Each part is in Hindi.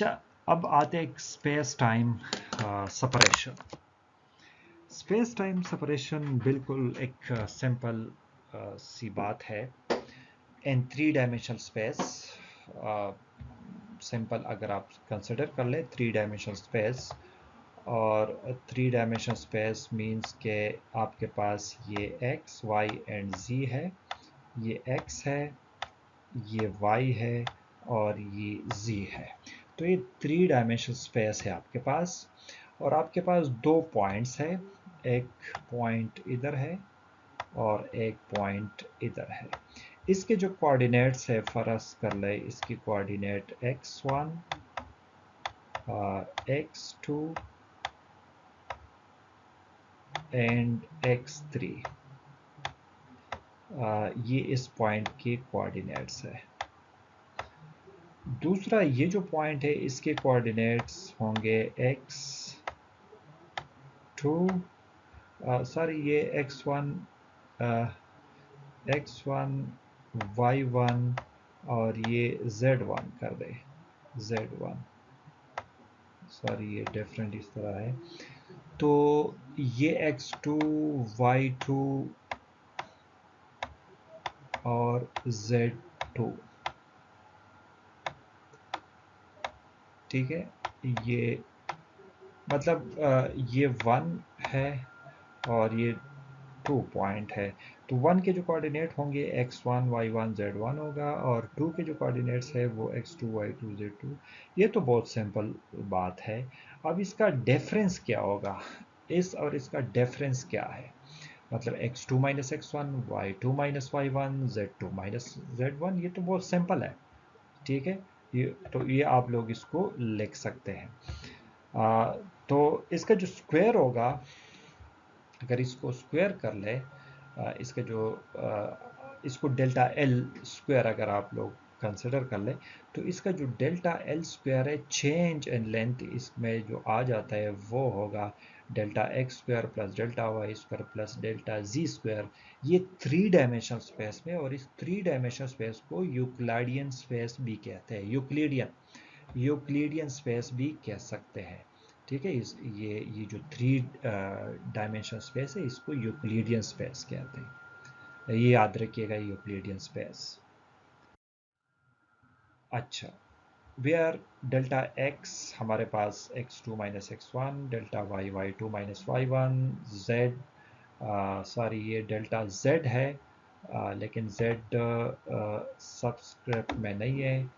अच्छा, अब आते हैं space time separation. Space time separation बिल्कुल एक सिंपल सी बात है। इन 3 डायमेंशनल स्पेस, सिंपल अगर आप कंसिडर कर ले 3 डायमेंशनल स्पेस, और 3 डायमेंशनल स्पेस मींस के आपके पास ये x y एंड z है, ये x है, ये y है और ये z है। तो ये 3 डायमेंशनल स्पेस है आपके पास, और आपके पास 2 पॉइंट्स है, एक पॉइंट इधर है और एक पॉइंट इधर है। इसके जो कोऑर्डिनेट्स है फर्ज कर ले, इसकी coordinate x1 x2 and x3, ये इस पॉइंट की कोऑर्डिनेट्स है। दूसरा ये जो पॉइंट है इसके कोऑर्डिनेट्स होंगे x2, सॉरी ये x1 y1 और ये z1 कर दे, z1, सॉरी ये डिफरेंट इस तरह है। तो ये x2 y2 और z2, ठीक है। ये मतलब ये 1 है और ये 2 पॉइंट है। तो 1 के जो कोऑर्डिनेट होंगे x1 y1 z1 होगा, और 2 के जो कोऑर्डिनेट्स है वो x2 y2 z2। ये तो बहुत सिंपल बात है। अब इसका डिफरेंस क्या होगा, इस और इसका डिफरेंस क्या है, मतलब x2 minus x1 y2 minus y1 z2 minus z1, ये तो बहुत सिंपल है, ठीक है। ये आप लोग इसको लिख सकते हैं। तो इसका जो स्क्वायर होगा, अगर इसको स्क्वायर कर ले, इसके जो इसको डेल्टा एल स्क्वायर अगर आप लोग कंसिडर कर ले, तो इसका जो डेल्टा एल स्क्वायर है, चेंज इन लेंथ इसमें जो आ जाता है वो होगा delta x square plus delta Y square plus delta जी स्क्वायर। ये 3 डायमेंशनल स्पेस में, और इस 3 डायमेंशनल स्पेस को यूक्लिडियन स्पेस भी कहते हैं, यूक्लिडियन स्पेस भी कह सकते हैं, ठीक है। ये जो 3 डायमेंशनल स्पेस है इसको यूक्लिडियन स्पेस कहते हैं, ये याद रखिएगा, यूक्लिडियन स्पेस। अच्छा, वेयर डेल्टा एक्स हमारे पास x2 minus X one, delta Y y2 minus y1, z, sorry ये डेल्टा z है, लेकिन z सबस्क्रिप्ट में नहीं है,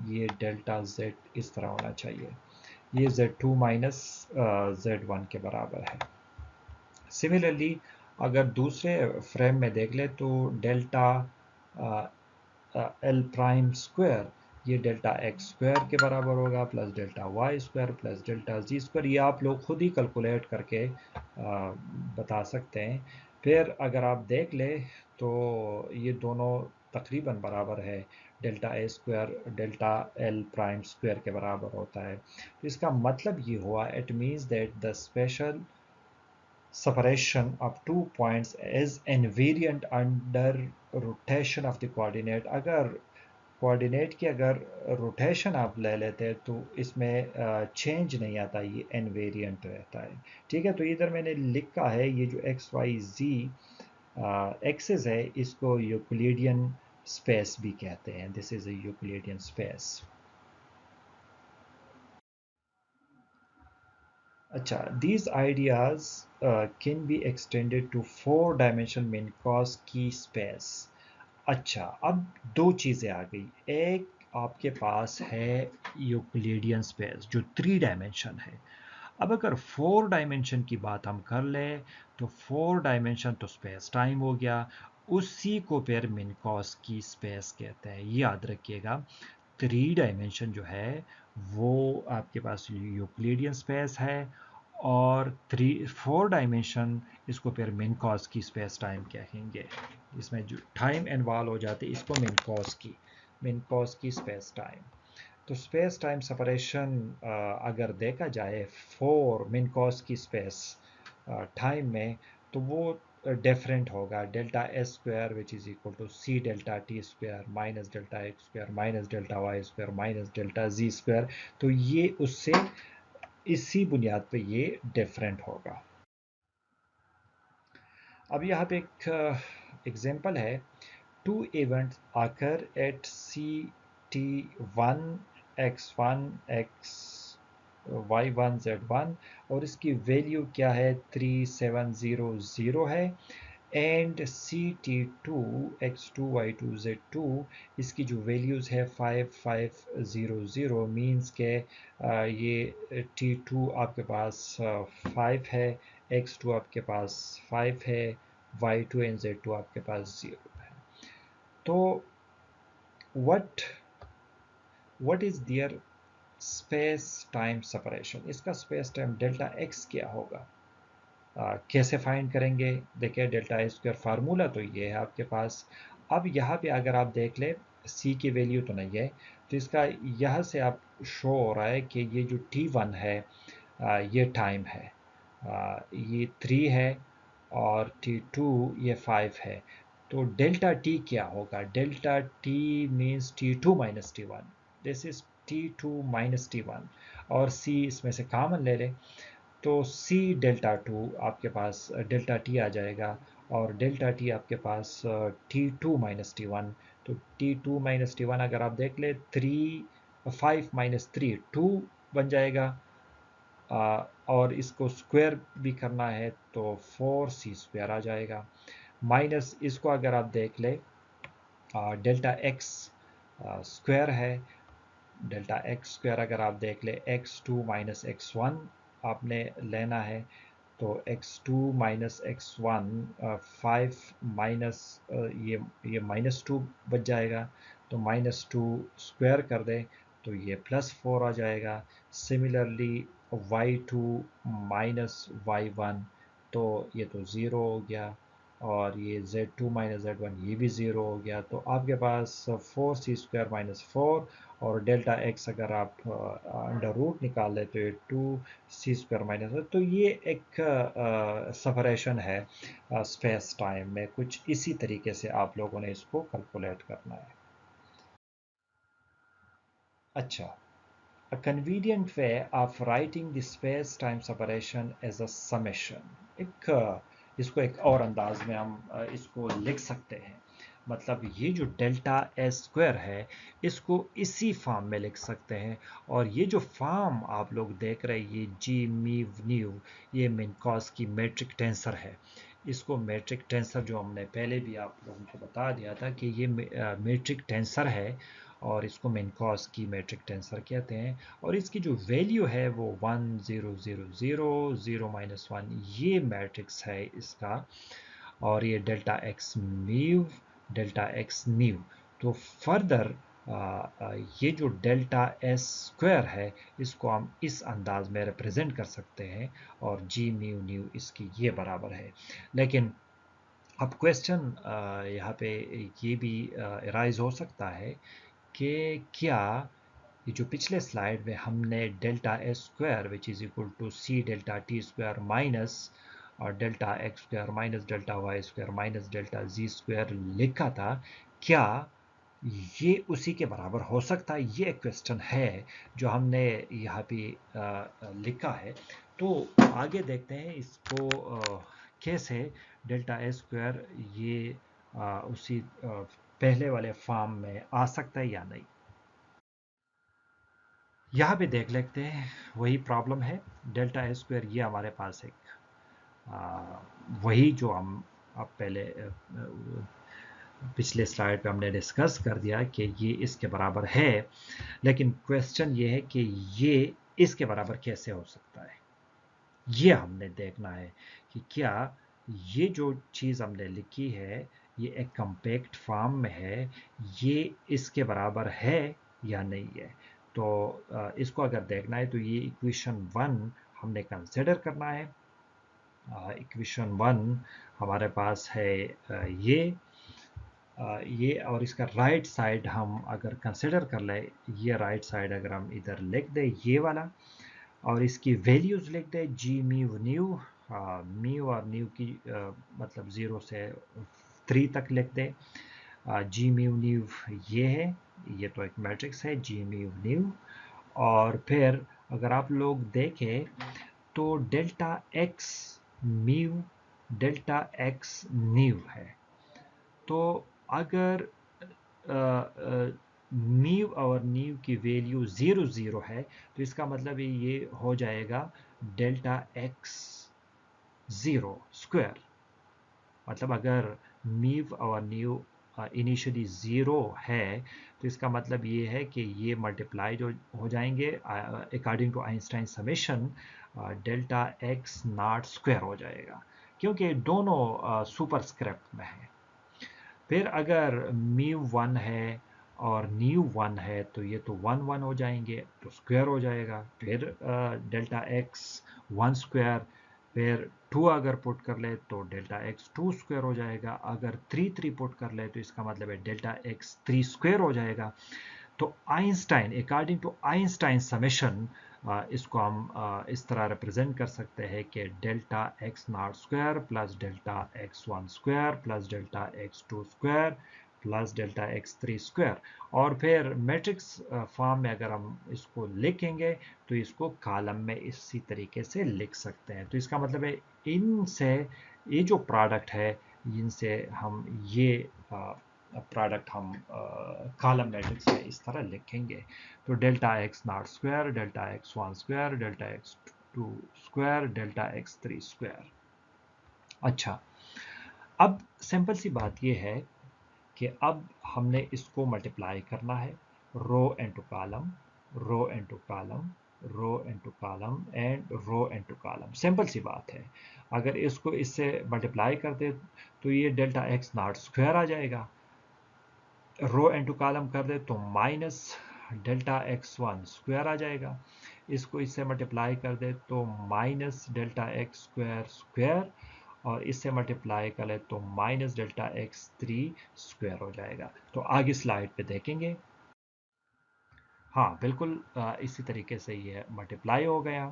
ये डेल्टा z इस तरह होना चाहिए, ये z2 माइनस z1 के बराबर है। सिमिलरली अगर दूसरे फ्रेम में देख ले तो डेल्टा एल प्राइम स्क्वायर, ये डेल्टा एक्स स्क्वायर के बराबर होगा plus delta Y square plus delta जी स्क्वायर। ये आप लोग खुद ही कैलकुलेट करके बता सकते हैं। फिर अगर आप देख ले तो ये दोनों तकरीबन बराबर है, delta A square delta L prime square के बराबर होता है। तो इसका मतलब ये हुआ, it means that the spatial separation of 2 points is invariant under rotation of the coordinate। अगर कोऑर्डिनेट की अगर रोटेशन आप ले लेते हैं तो इसमें चेंज नहीं आता, ये इनवेरिएंट रहता है, ठीक है। तो इधर मैंने लिखा है ये जो एक्स वाई जी एक्सेस है इसको यूक्लिडियन स्पेस भी कहते हैं, this is a Euclidean space. अच्छा, these ideas can be extended to 4 dimension Minkowski की स्पेस। अच्छा, अब दो चीज़ें आ गई, एक आपके पास है यूक्लिडियन स्पेस जो 3 डायमेंशन है। अब अगर 4 डायमेंशन की बात हम कर ले तो 4 डायमेंशन तो स्पेस टाइम हो गया, उसी को फिर मिनकॉस की स्पेस कहते हैं, ये याद रखिएगा। 3 डायमेंशन जो है वो आपके पास यूक्लिडियन स्पेस है, और 4 डायमेंशन इसको फिर मिनकॉस की स्पेस टाइम कहेंगे। इसमें जो टाइम इन्वॉल्व हो जाती है इसको मिनकॉस की स्पेस टाइम। तो स्पेस टाइम सेपरेशन अगर देखा जाए 4 मिनकॉस की स्पेस टाइम में, तो वो डिफरेंट होगा, delta S square which is equal to C delta T square minus delta x square minus delta Y square minus delta ji square. तो ये उससे इसी बुनियाद पे ये डिफरेंट होगा। अब यहाँ पे एक एग्जांपल है, टू इवेंट्स आकर at c t one x one x one y जेड वन, और इसकी वैल्यू क्या है 3700 है, and c t two x two y two z two, इसकी जो वैल्यूज़ है 5500, मीन्स के ये टी टू आपके पास 5 है, एक्स टू आपके पास 5 है, y two and z two आपके पास 0 है। तो what is their space time separation, इसका स्पेस टाइम डेल्टा एक्स क्या होगा, कैसे फाइंड करेंगे? देखिए डेल्टा एक्स स्क्वायर फार्मूला तो ये है आपके पास। अब यहाँ पे अगर आप देख ले सी की वैल्यू तो नहीं है, तो इसका यहाँ से आप शो हो रहा है कि ये जो T1 है ये टाइम है, ये 3 है, और T2 ये 5 है। तो डेल्टा टी क्या होगा? Delta T means T2 minus T1, this is T2 minus T1, और C इसमें से कॉमन ले लें, तो C डेल्टा टू आपके पास डेल्टा टी आ जाएगा, और डेल्टा टी आपके पास T2 माइनस T1। तो T2 माइनस T1 अगर आप देख ले 5 माइनस 3 2 बन जाएगा, और इसको स्क्वायर भी करना है तो 4C स्क्वायर आ जाएगा, माइनस इसको अगर आप देख ले डेल्टा एक्स स्क्वायर है, डेल्टा एक्स स्क्वायर अगर आप देख ले x two minus x one आपने लेना है, तो x2 minus x one 5 minus ये माइनस टू बच जाएगा, तो माइनस टू स्क्वायर कर दें तो ये प्लस 4 आ जाएगा। सिमिलरली y2 माइनस y1, तो ये तो ज़ीरो हो गया, और ये z2 माइनस z1 ये भी ज़ीरो हो गया। तो आपके पास 4c स्क्वायर माइनस 4, और डेल्टा एक्स अगर आप अंडर रूट निकाल लें तो ये 2c स्क्वायर माइनस, तो ये एक सेपरेशन है स्पेस टाइम में। कुछ इसी तरीके से आप लोगों ने इसको कैलकुलेट करना है। अच्छा, a convenient way of writing the space-time separation as a summation, एक इसको एक और अंदाज में हम इसको लिख सकते हैं। मतलब ये जो डेल्टा एस स्क्वायर है इसको इसी फॉर्म में लिख सकते हैं, और ये जो फॉर्म आप लोग देख रहे हैं ये जी मीव न्यू, ये मिनकॉस की मैट्रिक टेंसर है। इसको मैट्रिक टेंसर जो हमने पहले भी आप लोगों को बता दिया था कि ये मैट्रिक टेंसर है, और इसको मिनकॉस की मैट्रिक टेंसर कहते हैं, और इसकी जो वैल्यू है वो 1 0 0 0 0 माइनस 1 ये मैट्रिक्स है इसका, और ये delta X mu delta X nu. तो फर्दर ये जो डेल्टा एस स्क्वायर है इसको हम इस अंदाज में रिप्रेजेंट कर सकते हैं, और जी न्यू न्यू इसकी ये बराबर है। लेकिन अब क्वेश्चन यहाँ पे ये भी राइज हो सकता है कि क्या ये जो पिछले स्लाइड में हमने delta S square which is equal to C delta T square minus और delta x square minus delta Y square minus delta जी स्क्वायर लिखा था, क्या ये उसी के बराबर हो सकता है? ये क्वेश्चन है जो हमने यहाँ पे लिखा है। तो आगे देखते हैं इसको कैसे डेल्टा एस स्क्वायर ये उसी पहले वाले फॉर्म में आ सकता है या नहीं। यहाँ पे देख लेते हैं, वही प्रॉब्लम है, डेल्टा एस स्क्वायर ये हमारे पास एक वही जो हम अब पहले पिछले स्लाइड पे हमने डिस्कस कर दिया कि ये इसके बराबर है, लेकिन क्वेश्चन ये है कि ये इसके बराबर कैसे हो सकता है। ये हमने देखना है कि क्या ये जो चीज़ हमने लिखी है ये एक कम्पैक्ट फॉर्म में है, ये इसके बराबर है या नहीं है। तो इसको अगर देखना है तो ये इक्वेशन 1 हमने कंसिडर करना है। इक्वेशन 1 हमारे पास है ये, और इसका राइट साइड हम अगर कंसिडर कर ले, ये राइट साइड अगर हम इधर लिख दें ये वाला, और इसकी वैल्यूज़ लिख दें जी म्यू न्यू म्यू और न्यू की मतलब 0 से 3 तक लिख दें। जी म्यू न्यू ये है, ये तो एक मैट्रिक्स है जी म्यू न्यू। और फिर अगर आप लोग देखें तो delta x mu delta X new है। तो अगर म्यू और न्यू की वैल्यू 0 है तो इसका मतलब ये हो जाएगा डेल्टा एक्स 0 स्क्वायर। मतलब अगर म्यू और न्यू इनिशियली 0 है तो इसका मतलब ये है कि ये मल्टीप्लाई जो हो जाएंगे according to Einstein summation delta x naught square हो जाएगा, क्योंकि दोनों सुपरस्क्रिप्ट में है। फिर अगर म्यू 1 है और न्यू 1 है तो ये तो 1 1 हो जाएंगे तो स्क्वायर हो जाएगा। फिर डेल्टा एक्स 1 स्क्वायर, फिर 2 अगर पुट कर ले तो डेल्टा एक्स 2 स्क्वायर हो जाएगा। अगर 3 3 पुट कर ले तो इसका मतलब है डेल्टा एक्स 3 स्क्वायर हो जाएगा। तो Einstein according to Einstein summation इसको हम इस तरह रिप्रेजेंट कर सकते हैं कि delta x naught square plus delta x 1 square plus delta x 2 square plus delta x 3 square. और फिर मैट्रिक्स फॉर्म में अगर हम इसको लिखेंगे तो इसको कॉलम में इसी तरीके से लिख सकते हैं। तो इसका मतलब है इनसे ये जो प्रोडक्ट है इनसे हम ये प्रोडक्ट हम कॉलम मैट्रिक्स में इस तरह लिखेंगे। तो delta x naught square delta x 1 square delta x 2 square delta x 3 square. अच्छा, अब सिंपल सी बात यह है कि अब हमने इसको मल्टीप्लाई करना है row into column, row into column, row into column and row into column. Simple सी बात है। अगर इसको इससे मल्टीप्लाई कर दे तो ये डेल्टा एक्स नॉट स्क्वायर आ जाएगा। रो इनटू कॉलम कर दे तो माइनस डेल्टा एक्स 1 स्क्वायर आ जाएगा। इसको इससे मल्टीप्लाई कर दे तो minus delta x square square, और इससे मल्टीप्लाई कर ले तो माइनस डेल्टा एक्स 3 स्क्वायर हो जाएगा। तो आगे स्लाइड पे देखेंगे। हाँ बिल्कुल, इसी तरीके से ये मल्टीप्लाई हो गया।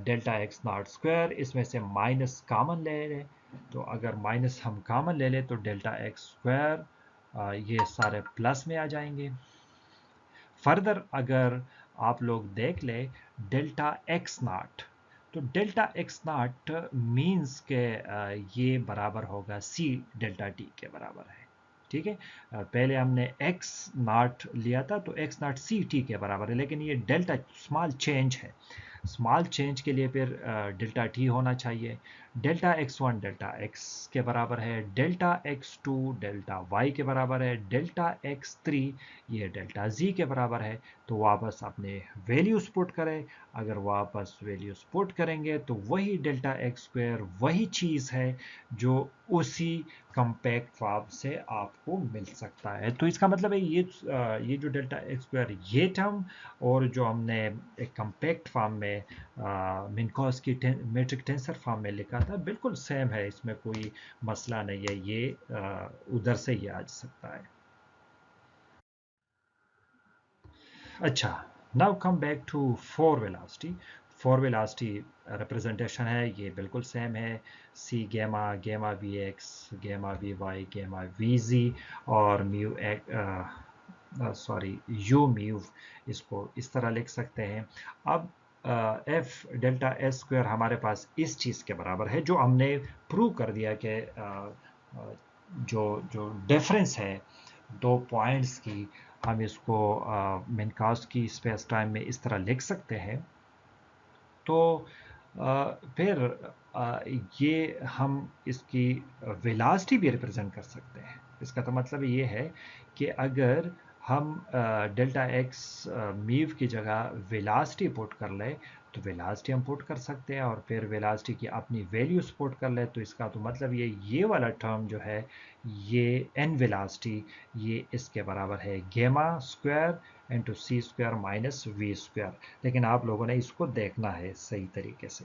डेल्टा एक्स नॉट स्क्वायर, इसमें से माइनस कॉमन ले लें, तो अगर माइनस हम कॉमन ले लें तो डेल्टा एक्स स्क्वायर ये सारे प्लस में आ जाएंगे। फर्दर अगर आप लोग देख ले डेल्टा एक्स नॉट, तो डेल्टा एक्स नॉट मीन्स के ये बराबर होगा सी डेल्टा टी के बराबर है। ठीक है, पहले हमने एक्स नॉट लिया था तो एक्स नॉट सी टी के बराबर है, लेकिन ये डेल्टा स्मॉल चेंज है। स्मॉल चेंज के लिए फिर डेल्टा टी होना चाहिए। डेल्टा एक्स 1 डेल्टा एक्स के बराबर है, डेल्टा एक्स 2 डेल्टा वाई के बराबर है, डेल्टा एक्स 3 ये डेल्टा जी के बराबर है। तो वापस अपने वैल्यूज पुट करें। अगर वापस वैल्यूज पुट करेंगे तो वही डेल्टा एक्स स्क्वायर वही चीज़ है जो उसी कंपैक्ट फॉर्म से आपको मिल सकता है। तो इसका मतलब है ये जो डेल्टा एक्स स्क्वायर ये टर्म और जो हमने एक कंपैक्ट फॉर्म में मिनकॉस की मेट्रिक टेंसर फॉर्म में लिखा था बिल्कुल सेम है, इसमें कोई मसला नहीं है। ये उधर से ही आ सकता है। अच्छा, now come back to four velocity. Four velocity representation है ये बिल्कुल सेम है। C gamma, gamma v x, gamma v y, gamma v z और म्यू सॉरी यू म्यू, इसको इस तरह लिख सकते हैं। अब एफ डेल्टा एस स्क्वायर हमारे पास इस चीज़ के बराबर है जो हमने प्रूव कर दिया कि जो जो डिफरेंस है दो पॉइंट्स की, हम इसको मिनकॉस की स्पेस टाइम में इस तरह लिख सकते हैं। तो फिर ये हम इसकी वेलासिटी भी रिप्रेजेंट कर सकते हैं। इसका तो मतलब ये है कि अगर हम डेल्टा एक्स मीव की जगह वेलासिटी पुट कर ले तो वेलासिटी हम पुट कर सकते हैं, और फिर वेलासिटी की अपनी वैल्यूज पुट कर ले तो इसका तो मतलब ये वाला टर्म जो है ये एन वेलासिटी ये इसके बराबर है gamma square into c square minus v square. लेकिन आप लोगों ने इसको देखना है सही तरीके से।